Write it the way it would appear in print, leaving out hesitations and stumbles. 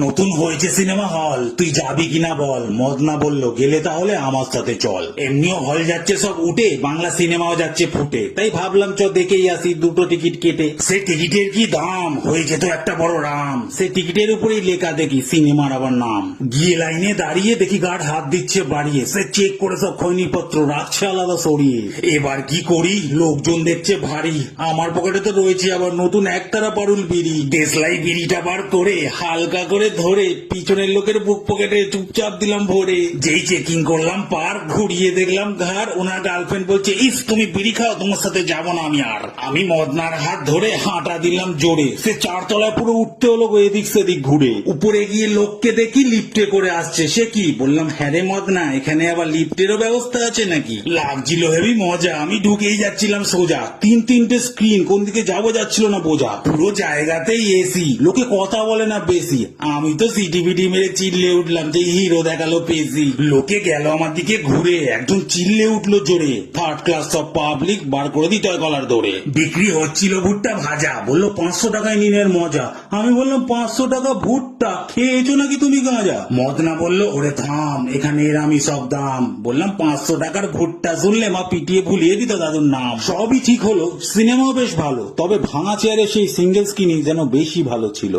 নতুন হয়েছে cinema hall, তুই যাবি কিনা বল। মদনা বলল, গেলে তাহলে আমার সাথে চল। এমনিও হল যাচ্ছে সব উঠে, বাংলা সিনেমাও যাচ্ছে ফুটে, তাই ভাবলাম চ দেখেই আসি দুটো টিকিট কেটে। সে টিকিটের কি দাম, হয়েছে তো একটা বড় রাম। সে টিকিটের উপরেই লেখা দেখি সিনেমার আবার নাম। গিয়ে লাইনে দাঁড়িয়ে দেখি গার্ড হাত দিচ্ছে বাড়িয়ে, সে চেক করে সব খৈনিপত্র রাখছে আলাদা সরিয়ে। এবার কি করি, লোকজন দেখছে ভারী, আমার পকেটে তো রয়েছে আবার নতুন একতারা পারুল বিড়ি। দেশলাই বিড়িটা বার করে হালকা করে ধরে পিছনের লোকের বুক পকেটে চুপচাপ দিলাম ভরে। যেই চেকিং করলাম পার, ঘুরিয়ে দেখলাম ঘাড়, ওনার গার্লফ্রেন্ড বলছে, ইস তুমি বিড়ি খাও, তোমার সাথে যাবো না আমি আর। আমি মদনার হাত ধরে হাঁটা দিলাম জোরে, সে চারতলায় পুরো উঠতে হলো এদিক সেদিক ঘুরে। উপরে গিয়ে লোককে দেখি লিফটে করে আসছে, সে কি? বললাম, হ্যাঁ রে মদনা, এখানে আবার লিফটেরও ব্যবস্থা আছে নাকি? লাগছিল হেবি মজা, আমি ঢুকেই যাচ্ছিলাম সোজা, তিনটে স্ক্রিন, কোন দিকে যাবো যাচ্ছিল না বোঝা। পুরো জায়গাতেই এসি, লোকে কথা বলে না বেশি, আমি তো সিটি বিটি মেরে চিল্লে উঠলাম যে হিরো দেখালো পেশি। লোকে গেল আমার দিকে ঘুরে, একজন চিল্লে উঠলো জোরে, থার্ড ক্লাস সব পাবলিক বার করে দিতে হয় গলার দৌড়ে। বিক্রি হচ্ছিল ভুট্টা ভাজা, বললো 500 টাকায় নিনের মজা। আমি বললাম, 500 টাকা ভুট্টা, খেয়েছো নাকি তুমি গাঁজা? মদনা বললো, ওরে থাম, এখানে এরামি সব দাম। বললাম, 500 টাকার ভুট্টা শুনলে মা পিটিয়ে ভুলিয়ে দিত দাদুর নাম। সবই ঠিক হলো, সিনেমাও বেশ ভালো, তবে ভাঙা চেয়ারে সেই সিঙ্গেল স্ক্রিনই যেন বেশি ভালো ছিল।